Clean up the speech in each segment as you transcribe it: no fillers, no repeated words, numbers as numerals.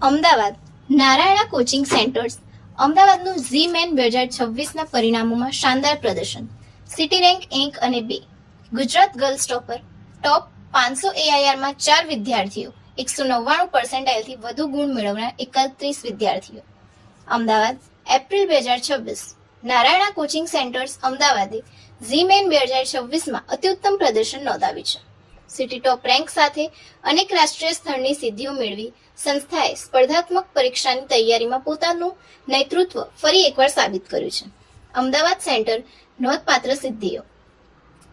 Ahmedabad Narayana coaching centres અમદાવાદનું Zee main 2026ના પરિણામોમાં શાનદાર પ્રદર્શન. સિટી રેન્ક 1 અને 2. ગુજરાત ગર્લ્સ ટોપ 500 એઆઈઆરમાં 4 વિદ્યાર્થીઓ, 199 પર્સેન્ટાઇલથી વધુ ગુણ મેળવનાર 31 વિદ્યાર્થીઓ. Ahmedabad April 2026. Narayana coaching centres અમદાવાદે ઝી મેન 2026માં અત્યુત્તમ પ્રદર્શન નોંધાવ્યું છે. સિટી ટોપ રેન્ક સાથે અનેક રાષ્ટ્રીય સ્તરની સિદ્ધિઓ મેળવી સંસ્થાએ સ્પર્ધાત્મક પરીક્ષાની તૈયારીમાં પોતાનું નેતૃત્વ ફરી એકવાર સાબિત કર્યું છે. અમદાવાદ સેન્ટર નોંધપાત્ર સિદ્ધિઓ: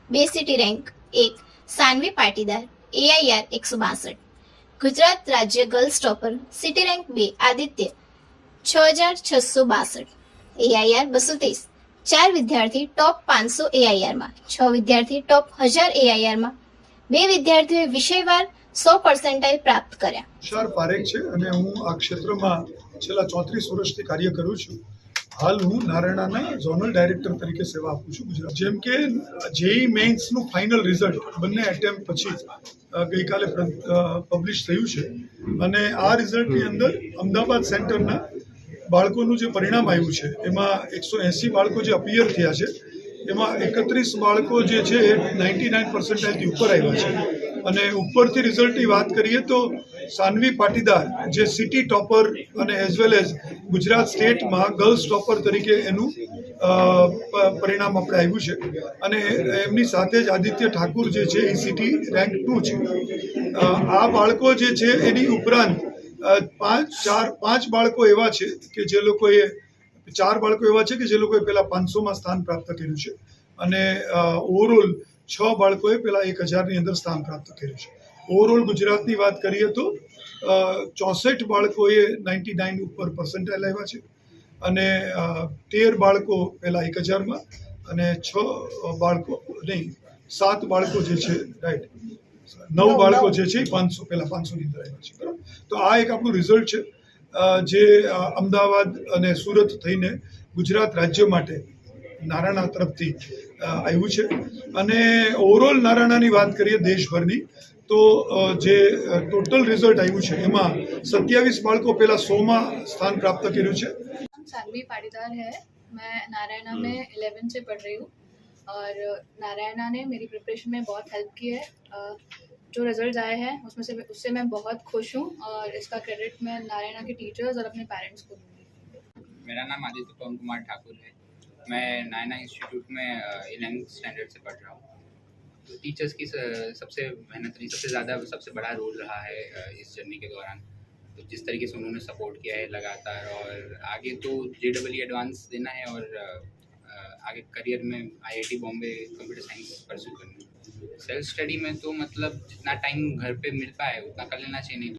2 city rank 1 Saanvi Patidar AIR 162. Gujarat રાજ્ય girls topper city rank 2 Aditya 6662 AIR 223. 4 વિદ્યાર્થી ટોપ 500 એઆઈઆરમાં, 6 વિદ્યાર્થી ટોપ 1000 એઆઈઆરમાં, 2 વિદ્યાર્થીઓએ વિષયવાર 100 પર્સેન્ટાઇલ પ્રાપ્ત કર્યા. તુષાર પારેખ છે અને હું આ ક્ષેત્રમાં છેલ્લા 34 વર્ષથી કાર્ય કરું છું. હાલ હું નારાયણાના ઝોનલ ડાયરેક્ટર તરીકે સેવા આપું છું ગુજરાત. જેમ કે જેઈ મેઇન્સનું ફાઇનલ રિઝલ્ટ બંને એટેમ્પ પછી ગઈકાલે પબ્લિશ થયું છે અને આ રિઝલ્ટની અંદર અમદાવાદ સેન્ટરના બાળકોનું જે પરિણામ આવ્યું છે એમાં 180 બાળકો જે અપિયર થયા છે એમાં 31 બાળકો જે છે એ 99% ઉપર આવ્યા છે. અને ઉપરથી રિઝલ્ટની વાત કરીએ તો સાનવી પાટીદાર જે સિટી ટોપર અને એઝ વેલ એઝ ગુજરાત સ્ટેટમાં ગર્લ્સ ટોપર તરીકે એનું પરિણામ આપણે આવ્યું છે. અને એમની સાથે જ આદિત્ય ઠાકુર જે છે એ સિટી રેન્ક 2 છે. આ બાળકો જે છે એની ઉપરાંત 5 બાળકો એવા છે કે જે લોકોએ 4 બાળકો એવા છે કે જે લોકોએ પહેલા 500માં સ્થાન પ્રાપ્ત કર્યું છે અને ઓવરઓલ 6 બાળકોએ પહેલા 1000ની અંદર સ્થાન પ્રાપ્ત કર્યું છે. ઓવરઓલ ગુજરાતની વાત કરીએ તો 64 બાળકોએ 99 ઉપર પર્સન્ટાઇલ આવ્યા છે અને 13 બાળકો પહેલા 1000માં અને 7 બાળકો જે છે રાઈટ 9 બાળકો જે છે 500 પહેલા 500ની અંદર આવ્યા છે. બરાબર. તો આ એક આપણું રિઝલ્ટ છે જે અમદાવાદ અને સુરત થઈને ગુજરાત રાજ્ય માટે નારાયણા તરફથી આવ્યું છે. અને ઓવરઓલ નારાયણાની વાત કરીએ દેશભરની તો જે ટોટલ રિઝલ્ટ આવ્યું છે એમાં 27 બાળકો પહેલા 100માં સ્થાન પ્રાપ્ત કર્યું છે. सानवी पाटीदार है. मैं नारायणा में 11 से पढ़ रही हूँ और नारायणा ने मेरी प्रिपरेशन में बहुत हेल्प की है. जो रिजल्ट आए हैं उससे मैं बहुत खुश हूँ और इसका क्रेडिट मैं नारायणा के टीचर्स और अपने पेरेंट्स को दूँगी. मेरा नाम आदित्य पवन कुमार ठाकुर है. मैं नारायणा इंस्टीट्यूट में 11th स्टैंडर्ड से पढ़ रहा हूँ. तो टीचर्स की सबसे मेहनत रही, सबसे ज़्यादा सबसे बड़ा रोल रहा है इस जर्नी के दौरान. तो जिस तरीके से उन्होंने सपोर्ट किया है लगातार, और आगे तो JEE एडवांस देना है और आगे करियर में IIT Bombay computer science pursue करना है. सेल्फ स्टडी में तो मतलब जितना टाइम घर पे मिल पाए उतना कर लेना चाहिए. नहीं